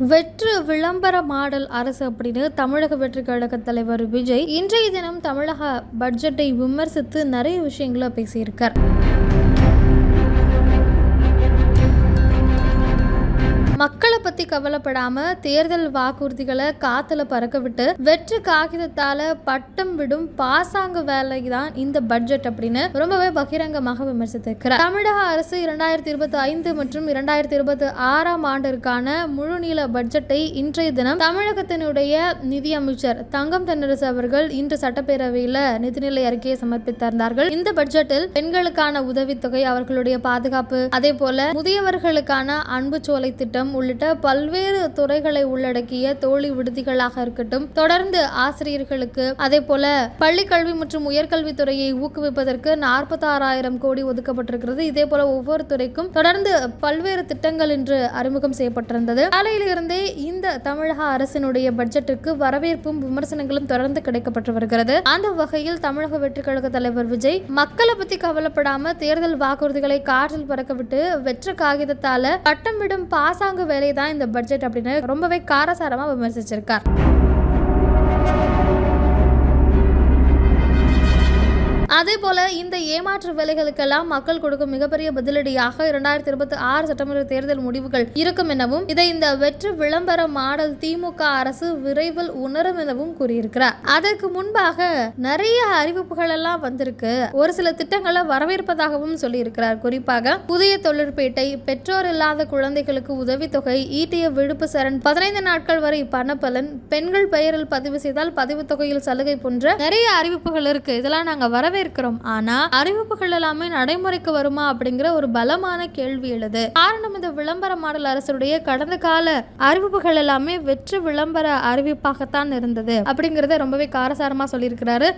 வெற்று விளம்பர மாடல் அரசு அப்படின்னு தமிழக வெற்றி கழக தலைவர் விஜய் இன்றைய தினம் தமிழக பட்ஜெட்டை விமர்சித்து நிறைய விஷயங்களை பேசியிருக்கார். மக்களை பத்தி கவலைப்படாம தேர்தல் வாக்குறுதிகளை காத்துல பறக்க விட்டு வெற்று காகிதத்தால பட்டம் விடும் பாசாங்க வேலை தான் இந்த பட்ஜெட் அப்படின்னு ரொம்பவே பகிரங்கமாக விமர்சித்திருக்கிறார். தமிழக அரசு 2025 மற்றும் 2026 ஆண்டிற்கான முழுநீள பட்ஜெட்டை இன்றைய தினம் தமிழகத்தினுடைய நிதி அமைச்சர் தங்கம் தென்னரசு அவர்கள் இன்று சட்டப்பேரவையில் நிதிநிலை அறிக்கையை சமர்ப்பித்திருந்தார்கள். இந்த பட்ஜெட்டில் பெண்களுக்கான உதவித்தொகை, அவர்களுடைய பாதுகாப்பு, அதே போல முதியவர்களுக்கான அன்பு சோலை திட்டம் உள்ளிட்ட பல்வேறு துறைகளை உள்ளடக்கிய தோழி விடுதிகளாக இருக்கட்டும், தொடர்ந்து ஆசிரியர்களுக்கு, அதே போல பள்ளி கல்வி மற்றும் உயர்கல்வித்துறையை ஊக்குவிப்பதற்கு 46,000 கோடி ஒதுக்கப்பட்டிருக்கிறது. இதே போல ஒவ்வொரு துறைக்கும் தொடர்ந்து பல்வேறு திட்டங்கள் இன்று அறிமுகம் செய்யப்பட்டிருந்தது. காலையிலிருந்தே இந்த தமிழக அரசினுடைய பட்ஜெட்டுக்கு வரவேற்பும் விமர்சனங்களும் தொடர்ந்து கிடைக்கப்பட்டு வருகிறது. அந்த வகையில் தமிழக வெற்றி கழக தலைவர் விஜய் மக்களை பத்தி கவலைப்படாம தேர்தல் வாக்குறுதிகளை காற்றில் பறக்க விட்டு வெற்று காகிதத்தால பட்டம் விடும் பாசாங்க வேலை தான் இந்த பட்ஜெட் அப்படின்னு ரொம்பவே காரசாரமா விமர்சிச்சிருக்கார். அதே போல இந்த ஏமாற்று வேலைகளுக்கெல்லாம் மக்கள் கொடுக்கும் மிகப்பெரிய பதிலடியாக 2026 சட்டமன்ற தேர்தல் முடிவுகள் இருக்கும் எனவும், இதை இந்த வெற்று விளம்பர மாடல் திமுக அரசு விரைவில் உணரும் எனவும் கூறியிருக்கிறார். அதற்கு முன்பாக நிறைய அறிவிப்புகள் எல்லாம் வந்திருக்கு, ஒரு சில திட்டங்களை வரவேற்பதாகவும் சொல்லியிருக்கிறார். குறிப்பாக புதிய தொழிற்பேட்டை, பெற்றோர் இல்லாத குழந்தைகளுக்கு உதவித்தொகை, ஈட்டிய விடுப்பு சரண், 15 நாட்கள் வரை பணப்பலன், பெண்கள் பெயரில் பதிவு செய்தால் பதிவு தொகையில் சலுகை போன்ற நிறைய அறிவிப்புகள் இருக்கு. இதெல்லாம் நாங்க வரவேற்கிறோம். ஆனா அறிவிப்புகள் எல்லாமே நடைமுறைக்கு வருமா அப்படிங்கிற ஒரு பலமான கேள்வி எழுது. காரணம், இந்த விளம்பர மாடல் அரசுடைய கடந்த கால அறிவிப்புகள் எல்லாமே வெற்று விளம்பர அறிவிப்பாகத்தான் இருந்தது அப்படிங்கறத ரொம்பவே காரசாரமா சொல்லியிருக்கிறாரு.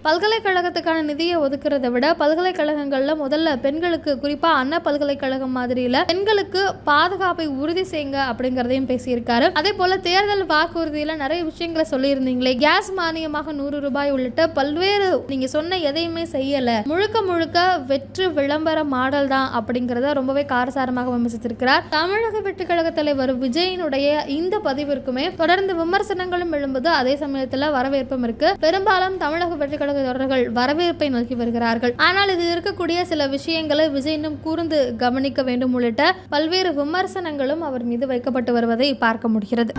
பல்கலைக்கழகத்துக்கான நிதியை ஒதுக்குறதை விட பல்கலைக்கழகங்கள்ல முதல்ல பெண்களுக்கு, குறிப்பா அண்ணா பல்கலைக்கழகம் மாதிரியில பெண்களுக்கு பாதுகாப்பை உறுதி செய்யுங்க அப்படிங்கறதையும் பேசியிருக்காரு. அதே போல தேர்தல் வாக்குறுதியில நிறைய விஷயங்களை சொல்லியிருந்தீங்களே, கேஸ் மானியமாக 100 ரூபாய் உள்ளிட்ட பல்வேறு நீங்க சொன்ன எதையுமே செய்யல, முழுக்க முழுக்க வெற்று விளம்பர மாடல் தான் அப்படிங்கறத ரொம்பவே காரசாரமாக விமர்சித்திருக்கிறார். தமிழக வெற்றி கழக தலைவர் விஜயினுடைய இந்த பதிவிற்குமே தொடர்ந்து விமர்சனங்களும் எழும்புது, அதே சமயத்துல வரவேற்பும் இருக்கு. பெரும்பாலும் தமிழக வெற்றி கழக தொடர்கள் வரவேற்பை நல்கி வருகிறார்கள். ஆனால் இது இருக்கக்கூடிய சில விஷயங்களை விஜய் இன்னும் கூர்ந்து கவனிக்க வேண்டும் உள்ளிட்ட பல்வேறு விமர்சனங்களும் அவர் மீது வைக்கப்பட்டு வருவதை பார்க்க முடிகிறது.